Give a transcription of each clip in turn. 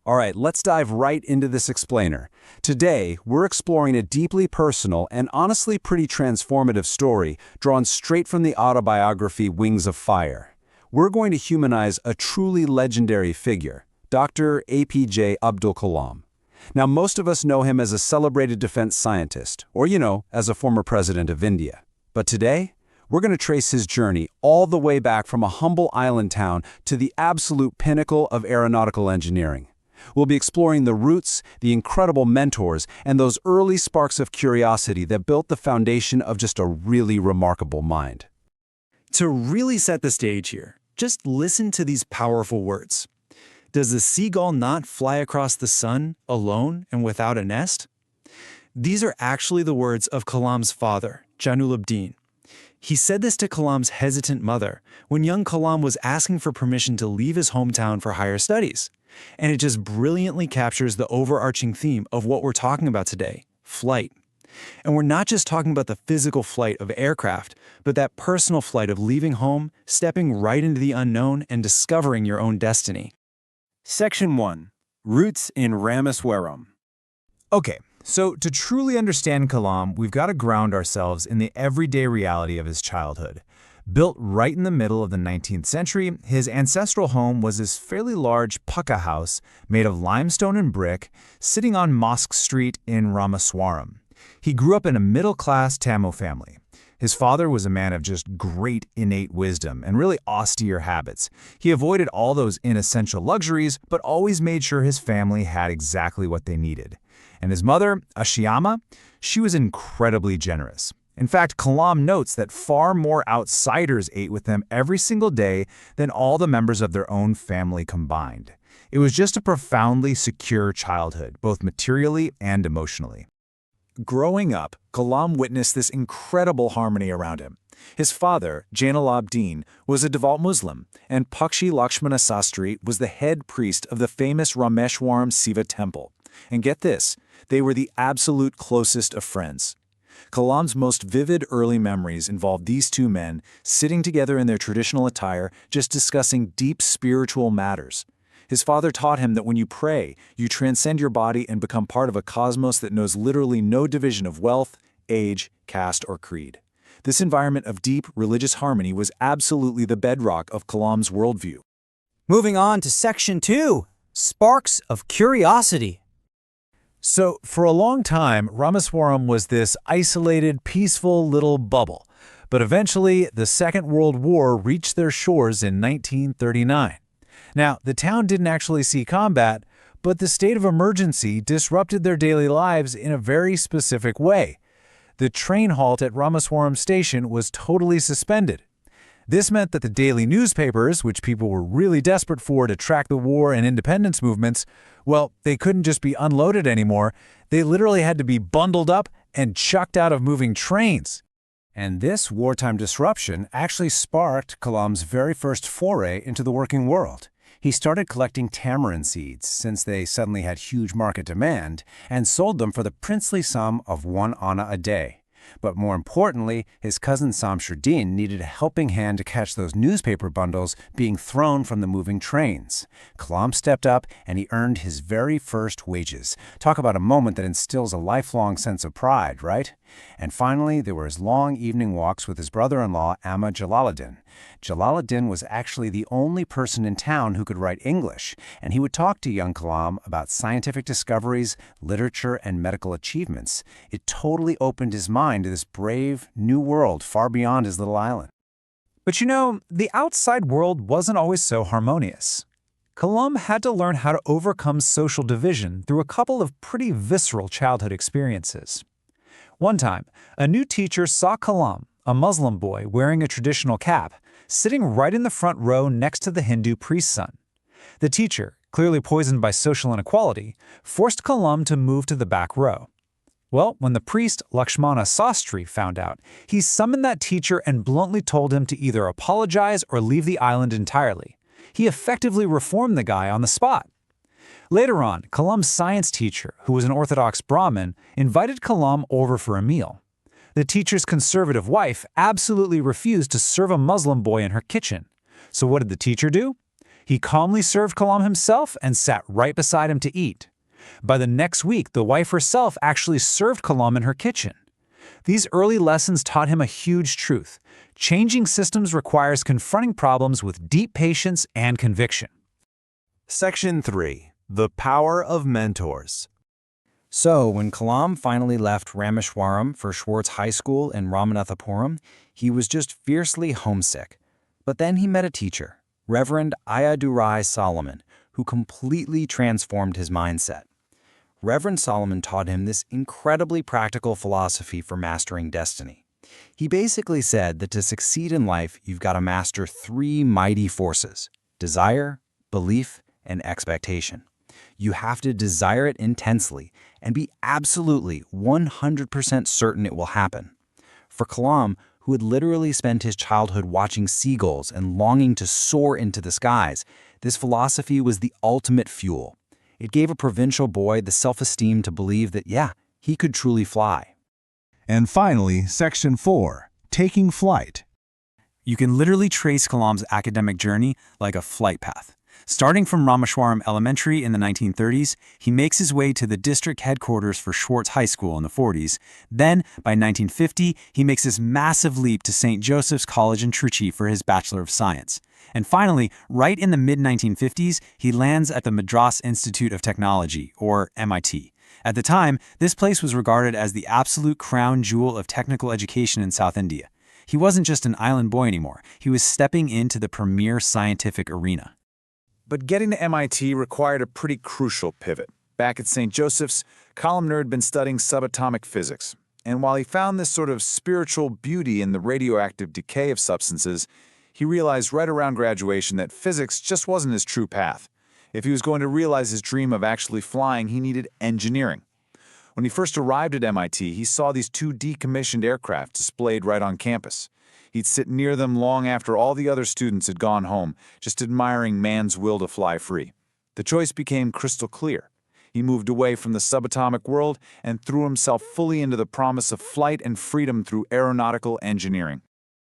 All right, let's dive right into this explainer. Today, we're exploring a deeply personal and honestly pretty transformative story drawn straight from the autobiography Wings of Fire. We're going to humanize a truly legendary figure, Dr. APJ Abdul Kalam. Now, most of us know him as a celebrated defense scientist, or, as a former president of India. But today, we're going to trace his journey all the way back from a humble island town to the absolute pinnacle of aeronautical engineering. We'll be exploring the roots, the incredible mentors, and those early sparks of curiosity that built the foundation of just a really remarkable mind. To really set the stage here, just listen to these powerful words. Does the seagull not fly across the sun, alone and without a nest? These are actually the words of Kalam's father, Jainuddin. He said this to Kalam's hesitant mother when young Kalam was asking for permission to leave his hometown for higher studies. And it just brilliantly captures the overarching theme of what we're talking about today, flight. And we're not just talking about the physical flight of aircraft, but that personal flight of leaving home, stepping right into the unknown, and discovering your own destiny. Section 1. Roots in Ramaswaram. Okay, so to truly understand Kalam, we've got to ground ourselves in the everyday reality of his childhood. Built right in the middle of the 19th century, his ancestral home was this fairly large pucca house made of limestone and brick, sitting on Mosque Street in Ramaswaram. He grew up in a middle-class Tamil family. His father was a man of just great innate wisdom and really austere habits. He avoided all those inessential luxuries, but always made sure his family had exactly what they needed. And his mother, Ashiyama, she was incredibly generous. In fact, Kalam notes that far more outsiders ate with them every single day than all the members of their own family combined. It was just a profoundly secure childhood, both materially and emotionally. Growing up, Kalam witnessed this incredible harmony around him. His father, Jainuddin, was a devout Muslim, and Pakshi Lakshmana Sastri was the head priest of the famous Rameshwaram Siva temple. And get this, they were the absolute closest of friends. Kalam's most vivid early memories involved these two men sitting together in their traditional attire, just discussing deep spiritual matters. His father taught him that when you pray, you transcend your body and become part of a cosmos that knows literally no division of wealth, age, caste, or creed. This environment of deep religious harmony was absolutely the bedrock of Kalam's worldview. Moving on to Section 2, Sparks of Curiosity. So, for a long time, Ramaswaram was this isolated, peaceful little bubble. But eventually, the Second World War reached their shores in 1939. Now, the town didn't actually see combat, but the state of emergency disrupted their daily lives in a very specific way. The train halt at Ramaswaram Station was totally suspended. This meant that the daily newspapers, which people were really desperate for to track the war and independence movements, well, they couldn't just be unloaded anymore. They literally had to be bundled up and chucked out of moving trains. And this wartime disruption actually sparked Kalam's very first foray into the working world. He started collecting tamarind seeds, since they suddenly had huge market demand, and sold them for the princely sum of 1 anna a day. But more importantly, his cousin Samshuddin needed a helping hand to catch those newspaper bundles being thrown from the moving trains. Kalam stepped up and he earned his very first wages. Talk about a moment that instills a lifelong sense of pride, right? And finally, there were his long evening walks with his brother-in-law, Amma Jalaluddin. Jalaluddin was actually the only person in town who could write English, and he would talk to young Kalam about scientific discoveries, literature, and medical achievements. It totally opened his mind to this brave, new world far beyond his little island. But the outside world wasn't always so harmonious. Kalam had to learn how to overcome social division through a couple of pretty visceral childhood experiences. One time, a new teacher saw Kalam, a Muslim boy wearing a traditional cap, sitting right in the front row next to the Hindu priest's son. The teacher, clearly poisoned by social inequality, forced Kalam to move to the back row. Well, when the priest, Lakshmana Sastri, found out, he summoned that teacher and bluntly told him to either apologize or leave the island entirely. He effectively reformed the guy on the spot. Later on, Kalam's science teacher, who was an Orthodox Brahmin, invited Kalam over for a meal. The teacher's conservative wife absolutely refused to serve a Muslim boy in her kitchen. So what did the teacher do? He calmly served Kalam himself and sat right beside him to eat. By the next week, the wife herself actually served Kalam in her kitchen. These early lessons taught him a huge truth. Changing systems requires confronting problems with deep patience and conviction. Section 3. The Power of Mentors. So, when Kalam finally left Rameshwaram for Schwartz High School in Ramanathapuram, he was just fiercely homesick. But then he met a teacher, Reverend Ayadurai Solomon, who completely transformed his mindset. Reverend Solomon taught him this incredibly practical philosophy for mastering destiny. He basically said that to succeed in life, you've got to master 3 mighty forces: desire, belief, and expectation. You have to desire it intensely and be absolutely 100% certain it will happen. For Kalam, who had literally spent his childhood watching seagulls and longing to soar into the skies, this philosophy was the ultimate fuel. It gave a provincial boy the self-esteem to believe that, yeah, he could truly fly. And finally, Section 4, Taking Flight. You can literally trace Kalam's academic journey like a flight path. Starting from Rameshwaram Elementary in the 1930s, he makes his way to the district headquarters for Schwartz High School in the 40s. Then, by 1950, he makes this massive leap to St. Joseph's College in Trichy for his Bachelor of Science. And finally, right in the mid-1950s, he lands at the Madras Institute of Technology, or MIT. At the time, this place was regarded as the absolute crown jewel of technical education in South India. He wasn't just an island boy anymore. He was stepping into the premier scientific arena. But getting to MIT required a pretty crucial pivot. Back at St. Joseph's, Kalam had been studying subatomic physics. And while he found this sort of spiritual beauty in the radioactive decay of substances, he realized right around graduation that physics just wasn't his true path. If he was going to realize his dream of actually flying, he needed engineering. When he first arrived at MIT, he saw these 2 decommissioned aircraft displayed right on campus. He'd sit near them long after all the other students had gone home, just admiring man's will to fly free. The choice became crystal clear. He moved away from the subatomic world and threw himself fully into the promise of flight and freedom through aeronautical engineering.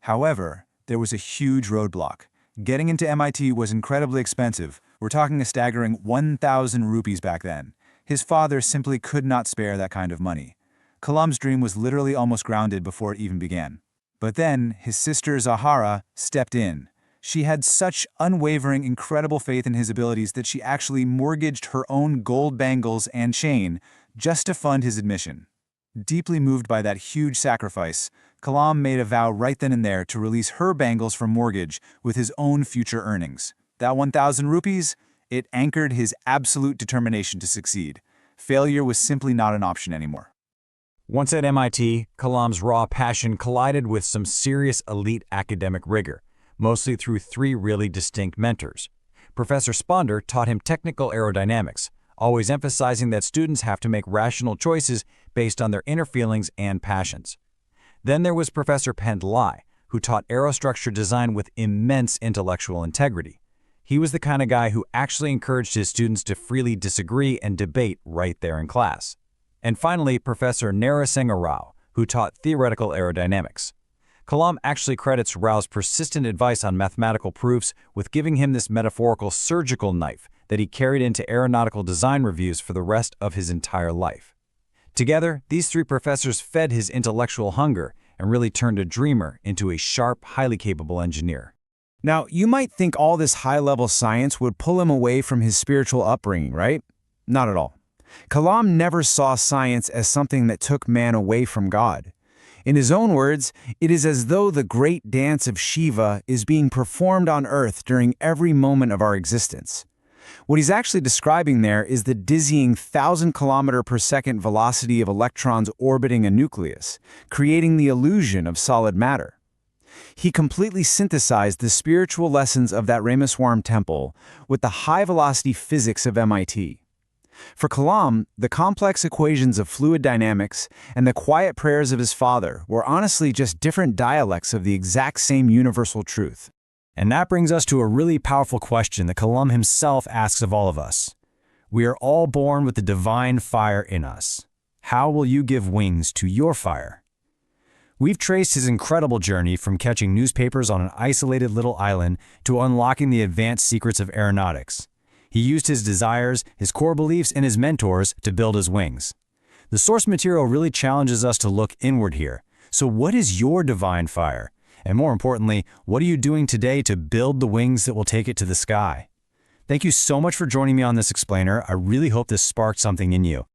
However, there was a huge roadblock. Getting into MIT was incredibly expensive. We're talking a staggering 1,000 rupees back then. His father simply could not spare that kind of money. Kalam's dream was literally almost grounded before it even began. But then, his sister Zahara stepped in. She had such unwavering, incredible faith in his abilities that she actually mortgaged her own gold bangles and chain just to fund his admission. Deeply moved by that huge sacrifice, Kalam made a vow right then and there to release her bangles from mortgage with his own future earnings. That 1,000 rupees, it anchored his absolute determination to succeed. Failure was simply not an option anymore. Once at MIT, Kalam's raw passion collided with some serious elite academic rigor, mostly through 3 really distinct mentors. Professor Sponder taught him technical aerodynamics, always emphasizing that students have to make rational choices based on their inner feelings and passions. Then there was Professor Pendlai, who taught aerostructure design with immense intellectual integrity. He was the kind of guy who actually encouraged his students to freely disagree and debate right there in class. And finally, Professor Narasingha Rao, who taught theoretical aerodynamics. Kalam actually credits Rao's persistent advice on mathematical proofs with giving him this metaphorical surgical knife that he carried into aeronautical design reviews for the rest of his entire life. Together, these 3 professors fed his intellectual hunger and really turned a dreamer into a sharp, highly capable engineer. Now, you might think all this high-level science would pull him away from his spiritual upbringing, right? Not at all. Kalam never saw science as something that took man away from God. In his own words, it is as though the great dance of Shiva is being performed on Earth during every moment of our existence. What he's actually describing there is the dizzying 1,000-kilometer-per-second velocity of electrons orbiting a nucleus, creating the illusion of solid matter. He completely synthesized the spiritual lessons of that Rameswaram temple with the high-velocity physics of MIT. For Kalam, the complex equations of fluid dynamics and the quiet prayers of his father were honestly just different dialects of the exact same universal truth. And that brings us to a really powerful question that Kalam himself asks of all of us. We are all born with the divine fire in us. How will you give wings to your fire? We've traced his incredible journey from catching newspapers on an isolated little island to unlocking the advanced secrets of aeronautics. He used his desires, his core beliefs, and his mentors to build his wings. The source material really challenges us to look inward here. So what is your divine fire? And more importantly, what are you doing today to build the wings that will take it to the sky? Thank you so much for joining me on this explainer. I really hope this sparked something in you.